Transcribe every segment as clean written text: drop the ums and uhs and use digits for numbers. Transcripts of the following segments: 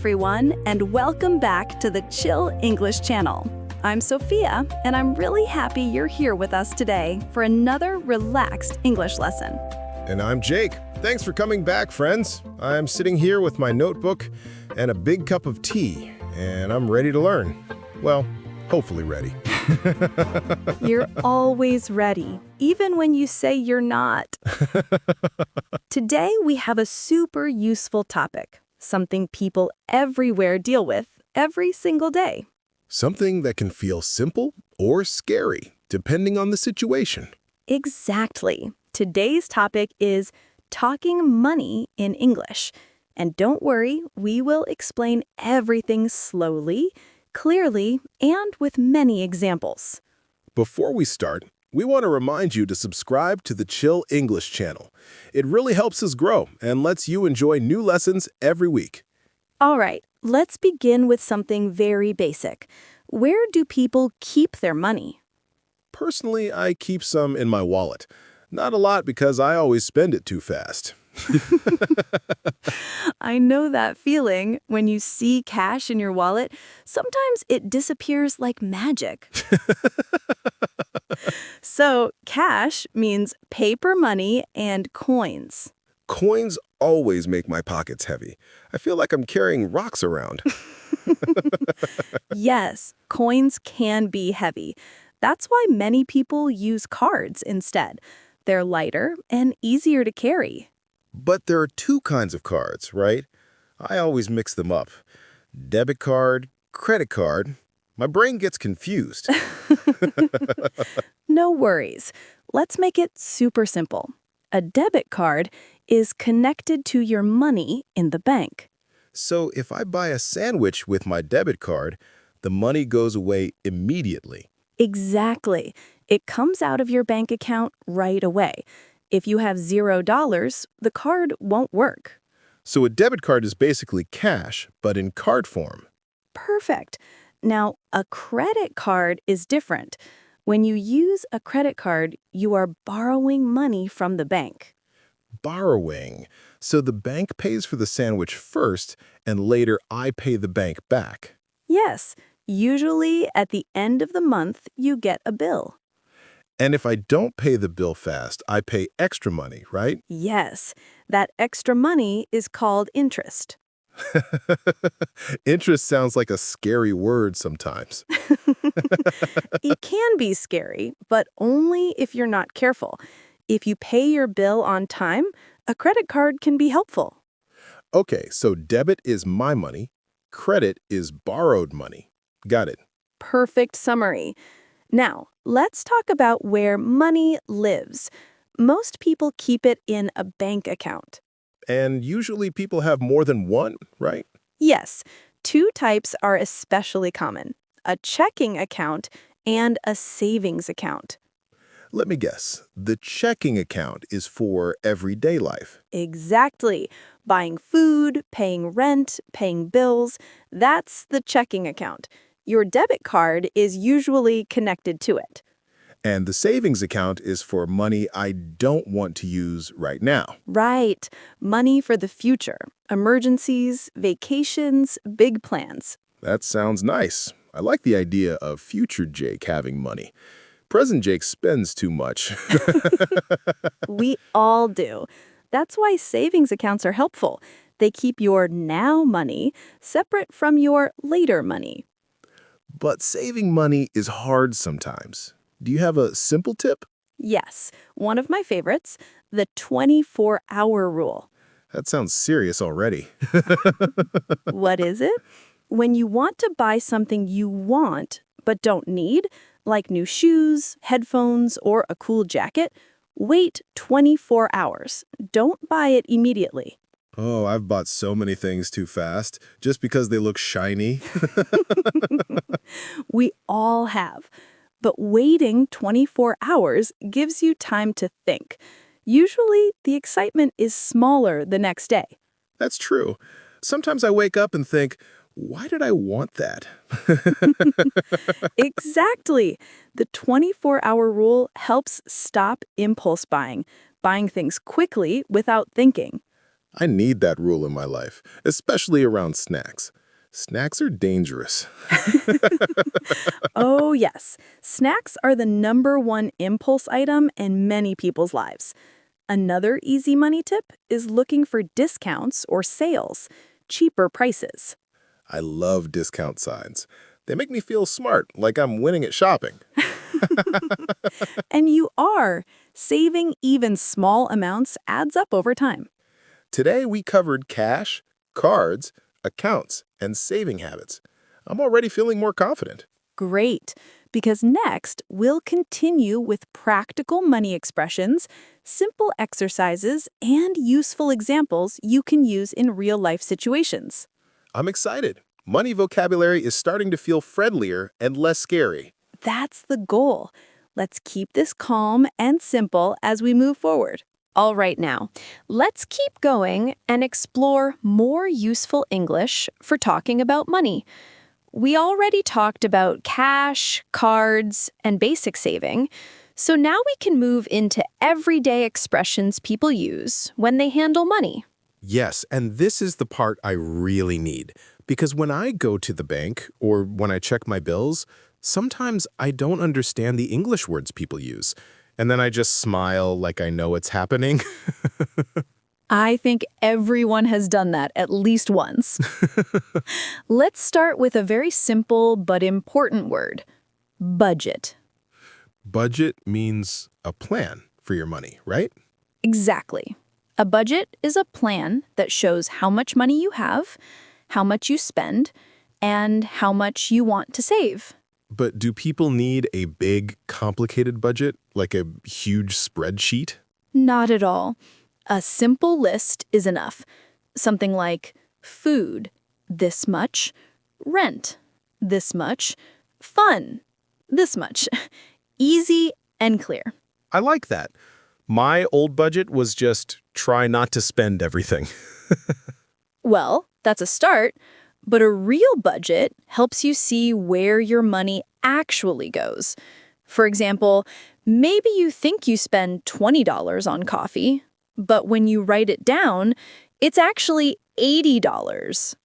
everyone, and welcome back to the Chill English channel. I'm Sophia, and I'm really happy you're here with us today for another relaxed English lesson. And I'm Jake. Thanks for coming back, friends. I'm sitting here with my notebook and a big cup of tea, and I'm ready to learn. Well, hopefully ready. You're always ready, even when you say you're not. Today, we have a super useful topic, something people everywhere deal with every single day. Something that can feel simple or scary, depending on the situation. Exactly. Today's topic is talking money in English. And don't worry, we will explain everything slowly, clearly, and with many examples. Before we start, we want to remind you to subscribe to the Chill English channel. It really helps us grow and lets you enjoy new lessons every week. All right, let's begin with something very basic. Where do people keep their money? Personally, I keep some in my wallet. Not a lot because I always spend it too fast. I know that feeling. When you see cash in your wallet, sometimes it disappears like magic. So, cash means paper money and coins. Coins always make my pockets heavy. I feel like I'm carrying rocks around. Yes, coins can be heavy. That's why many people use cards instead. They're lighter and easier to carry. But there are two kinds of cards, right? I always mix them up. Debit card, credit card. My brain gets confused. No worries. Let's make it super simple. A debit card is connected to your money in the bank. So if I buy a sandwich with my debit card, the money goes away immediately. Exactly. It comes out of your bank account right away. If you have $0, the card won't work. So a debit card is basically cash, but in card form. Perfect. Now, a credit card is different. When you use a credit card, you are borrowing money from the bank. Borrowing. So the bank pays for the sandwich first, and later I pay the bank back. Yes, usually at the end of the month, you get a bill. And if I don't pay the bill fast, I pay extra money, right? Yes, that extra money is called interest. Interest sounds like a scary word sometimes. It can be scary, but only if you're not careful. If you pay your bill on time, a credit card can be helpful. Okay, so debit is my money, credit is borrowed money. Got it. Perfect summary. Now, let's talk about where money lives. Most people keep it in a bank account. And usually people have more than one, right? Yes, two types are especially common: a checking account and a savings account. Let me guess. The checking account is for everyday life. Exactly. Buying food, paying rent, paying bills, that's the checking account. Your debit card is usually connected to it. And the savings account is for money I don't want to use right now. Right. Money for the future. Emergencies, vacations, big plans. That sounds nice. I like the idea of future Jake having money. Present Jake spends too much. We all do. That's why savings accounts are helpful. They keep your now money separate from your later money. But saving money is hard sometimes. Do you have a simple tip? Yes, one of my favorites, the 24-hour rule. That sounds serious already. What is it? When you want to buy something you want but don't need, like new shoes, headphones, or a cool jacket, wait 24 hours. Don't buy it immediately. Oh, I've bought so many things too fast, just because they look shiny. We all have. But waiting 24 hours gives you time to think. Usually, the excitement is smaller the next day. That's true. Sometimes I wake up and think, why did I want that? Exactly. The 24-hour rule helps stop impulse buying things quickly without thinking. I need that rule in my life, especially around snacks. Snacks are dangerous. Oh, yes. Snacks are the #1 impulse item in many people's lives. Another easy money tip is looking for discounts or sales, cheaper prices. I love discount signs. They make me feel smart, like I'm winning at shopping. And you are. Saving even small amounts adds up over time. Today we covered cash, cards, accounts, and saving habits. I'm already feeling more confident. Great, because next we'll continue with practical money expressions, simple exercises, and useful examples you can use in real-life situations. I'm excited. Money vocabulary is starting to feel friendlier and less scary. That's the goal. Let's keep this calm and simple as we move forward. All right now, let's keep going and explore more useful English for talking about money. We already talked about cash, cards, and basic saving, so now we can move into everyday expressions people use when they handle money. Yes, and this is the part I really need. Because when I go to the bank or when I check my bills, sometimes I don't understand the English words people use. And then I just smile like I know it's happening. I think everyone has done that at least once. Let's start with a very simple but important word, budget. Budget means a plan for your money, right? Exactly. A budget is a plan that shows how much money you have, how much you spend, and how much you want to save. But do people need a big, complicated budget, like a huge spreadsheet? Not at all. A simple list is enough. Something like food, this much, rent, this much, fun, this much. Easy and clear. I like that. My old budget was just try not to spend everything. Well, that's a start, but a real budget helps you see where your money actually goes. For example, maybe you think you spend $20 on coffee, but when you write it down, it's actually $80.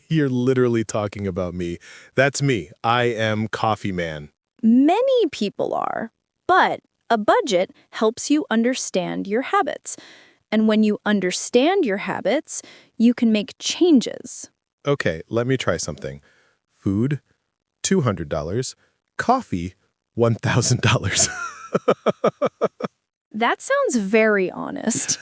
You're literally talking about me. That's me. I am Coffee Man. Many people are, but a budget helps you understand your habits. And when you understand your habits, you can make changes. Okay, let me try something. Food, $200. Coffee, $1,000. That sounds very honest.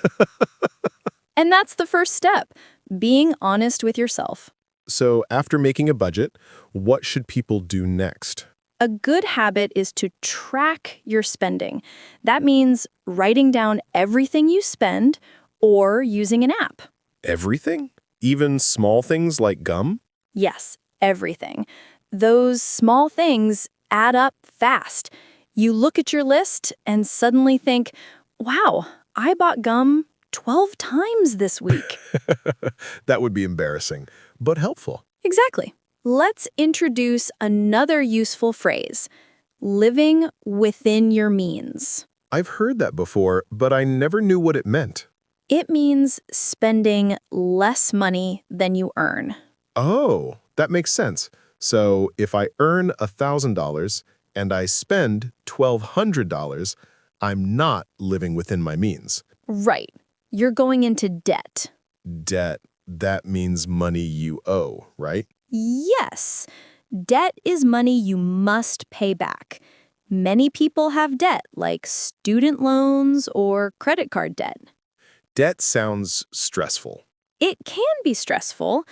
And that's the first step, being honest with yourself. So after making a budget, what should people do next? A good habit is to track your spending. That means writing down everything you spend or using an app. Everything? Even small things like gum? Yes, everything. Those small things add up fast. You look at your list and suddenly think, wow, I bought gum 12 times this week. That would be embarrassing, but helpful. Exactly. Let's introduce another useful phrase, living within your means. I've heard that before, but I never knew what it meant. It means spending less money than you earn. Oh, that makes sense. So if I earn $1,000 and I spend $1,200, I'm not living within my means. Right. You're going into debt. Debt, that means money you owe, right? Yes. Debt is money you must pay back. Many people have debt, like student loans or credit card debt. Debt sounds stressful. It can be stressful,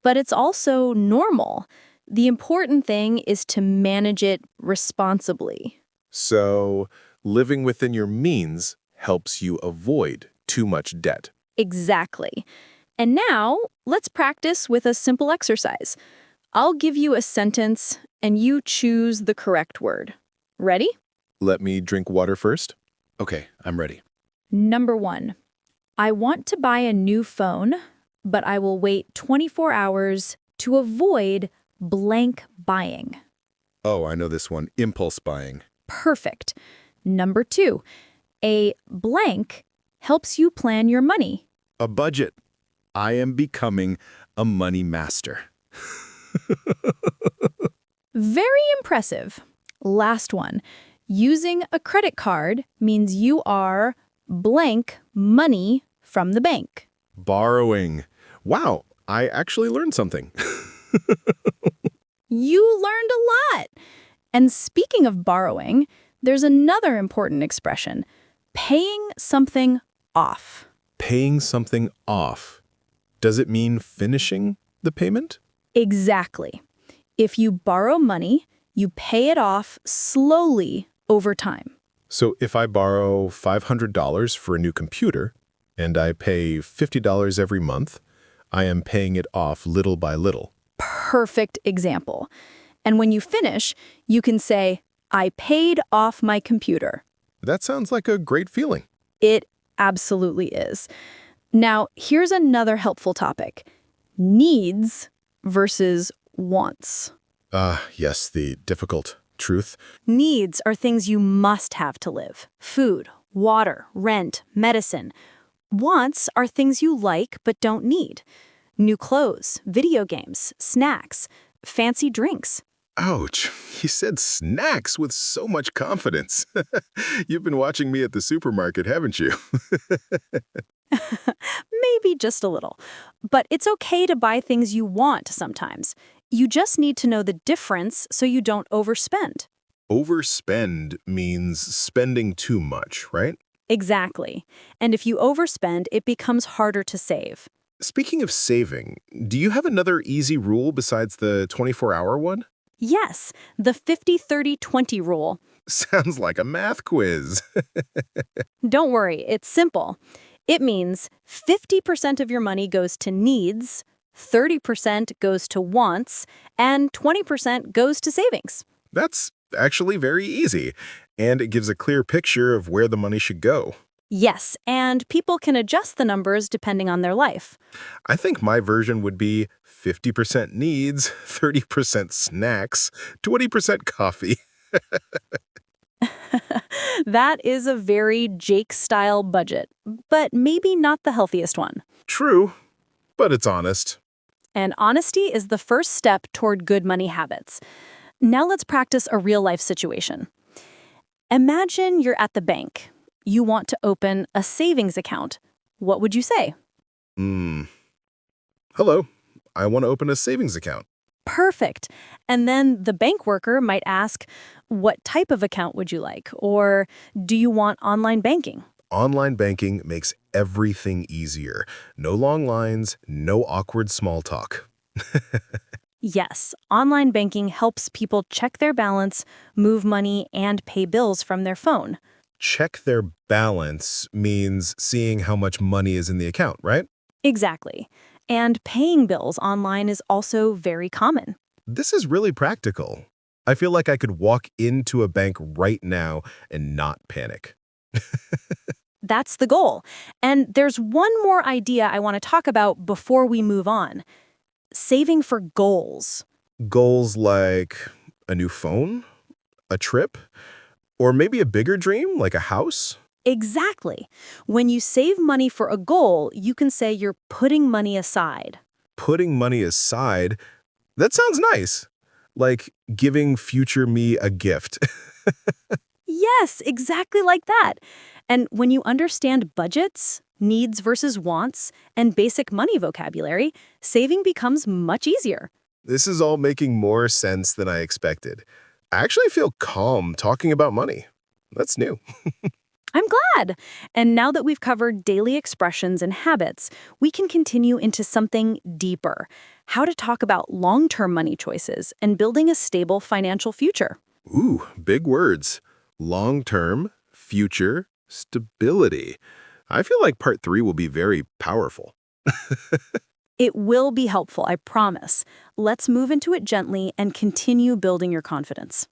but it's also normal. The important thing is to manage it responsibly. So living within your means helps you avoid too much debt. Exactly. And now, let's practice with a simple exercise. I'll give you a sentence, and you choose the correct word. Ready? Let me drink water first. Okay, I'm ready. Number 1. I want to buy a new phone, but I will wait 24 hours to avoid blank buying. Oh, I know this one. Impulse buying. Perfect. Number 2. A blank helps you plan your money. a budget. I am becoming a money master. Very impressive. Last one. Using a credit card means you are blank money from the bank. Borrowing. Wow, I actually learned something. You learned a lot. And speaking of borrowing, there's another important expression, paying something off. Paying something off. Does it mean finishing the payment? Exactly. If you borrow money, you pay it off slowly over time. So if I borrow $500 for a new computer and I pay $50 every month, I am paying it off little by little. Perfect example. And when you finish, you can say, I paid off my computer. That sounds like a great feeling. It absolutely is. Now, here's another helpful topic. Needs versus wants. Yes, the difficult truth. Needs are things you must have to live. Food, water, rent, medicine. Wants are things you like but don't need. New clothes, video games, snacks, fancy drinks. Ouch, you said snacks with so much confidence. You've been watching me at the supermarket, haven't you? Maybe just a little. But it's okay to buy things you want sometimes. You just need to know the difference so you don't overspend. Overspend means spending too much, right? Exactly. And if you overspend, it becomes harder to save. Speaking of saving, do you have another easy rule besides the 24-hour one? Yes, the 50-30-20 rule. Sounds like a math quiz. Don't worry, it's simple. It means 50% of your money goes to needs, 30% goes to wants, and 20% goes to savings. That's actually very easy, and it gives a clear picture of where the money should go. Yes, and people can adjust the numbers depending on their life. I think my version would be 50% needs, 30% snacks, 20% coffee. That is a very Jake-style budget, but maybe not the healthiest one. True, but it's honest. And honesty is the first step toward good money habits. Now let's practice a real-life situation. Imagine you're at the bank. You want to open a savings account. What would you say? Hello, I want to open a savings account. Perfect. And then the bank worker might ask, what type of account would you like? Or do you want online banking? Online banking makes everything easier. No long lines, no awkward small talk. Yes, online banking helps people check their balance, move money, and pay bills from their phone. Check their balance means seeing how much money is in the account, right? Exactly. And paying bills online is also very common. This is really practical. I feel like I could walk into a bank right now and not panic. That's the goal. And there's one more idea I want to talk about before we move on. Saving for goals. Goals like a new phone, a trip, or maybe a bigger dream like a house? Exactly. When you save money for a goal, you can say you're putting money aside. Putting money aside? That sounds nice. Like giving future me a gift. Yes, exactly like that. And when you understand budgets, needs versus wants, and basic money vocabulary, saving becomes much easier. This is all making more sense than I expected. I actually feel calm talking about money. That's new. I'm glad. And now that we've covered daily expressions and habits, we can continue into something deeper. How to talk about long-term money choices and building a stable financial future. Ooh, big words. Long-term, future, stability. I feel like part 3 will be very powerful. It will be helpful, I promise. Let's move into it gently and continue building your confidence.